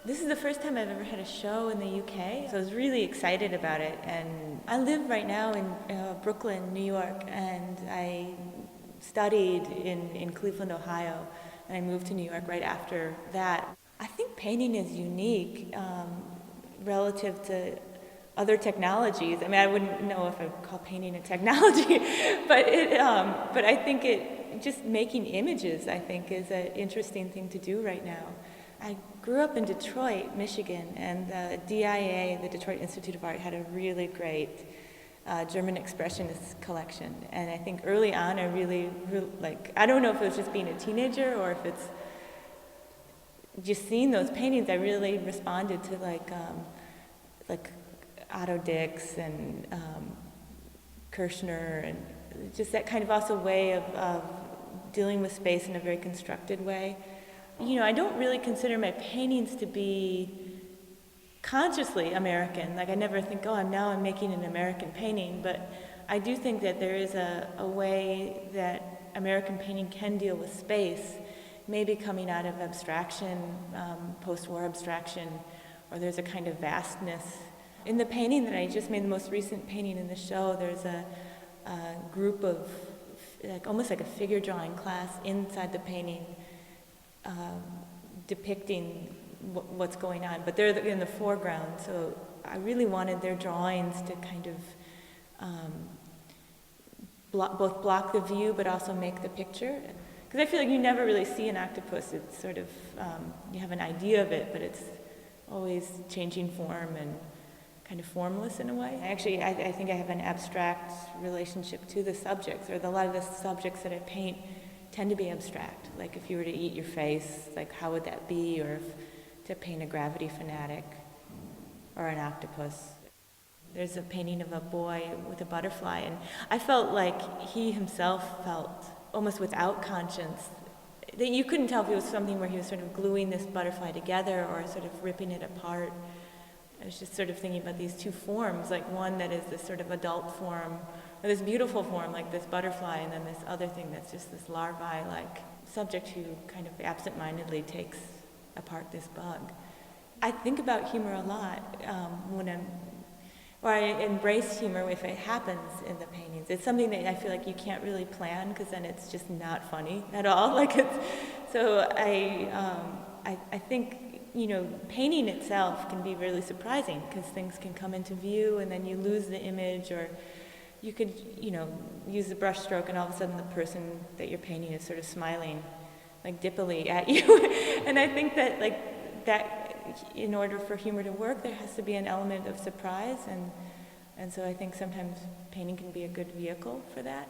This is the first time I've ever had a show in the UK, so I was really excited about it. And I live right now in Brooklyn, New York, and I studied in Cleveland, Ohio, and I moved to New York right after that. I think painting is unique relative to other technologies. I mean, I wouldn't know if I would call painting a technology, but I think just making images, I think, is an interesting thing to do right now. I grew up in Detroit, Michigan, and the DIA, the Detroit Institute of Art, had a really great German Expressionist collection. And I think early on I really, I don't know if it was just being a teenager or if it's just seeing those paintings, I really responded to like Otto Dix and Kirchner, and just that kind of also way of dealing with space in a very constructed way. You know, I don't really consider my paintings to be consciously American. Like, I never think, oh, I'm making an American painting, but I do think that there is a way that American painting can deal with space, maybe coming out of abstraction, post-war abstraction, or there's a kind of vastness. In the painting that I just made, the most recent painting in the show, there's a group of, almost like a figure drawing class inside the painting, depicting what's going on, but they're in the foreground, so I really wanted their drawings to kind of both block the view but also make the picture. Because I feel like you never really see an octopus. It's sort of, you have an idea of it, but it's always changing form and kind of formless in a way. Actually, I think I have an abstract relationship to the subjects, or a lot of the subjects that I paint tend to be abstract. Like if you were to eat your face, like how would that be? Or if to paint a gravity fanatic or an octopus. There's a painting of a boy with a butterfly, and I felt like he himself felt almost without conscience. That you couldn't tell if it was something where he was sort of gluing this butterfly together or sort of ripping it apart. I was just sort of thinking about these two forms, like one that is this sort of adult form, or this beautiful form like this butterfly, and then this other thing that's just this larvae-like subject who kind of absent-mindedly takes apart this bug. I think about humor a lot I embrace humor if it happens in the paintings. It's something that I feel like you can't really plan, because then it's just not funny at all. So I think, you know, painting itself can be really surprising, because things can come into view and then you lose the image, or you could, you know, use the brush stroke and all of a sudden the person that you're painting is sort of smiling like dippily at you. And I think that in order for humor to work, there has to be an element of surprise, and so I think sometimes painting can be a good vehicle for that.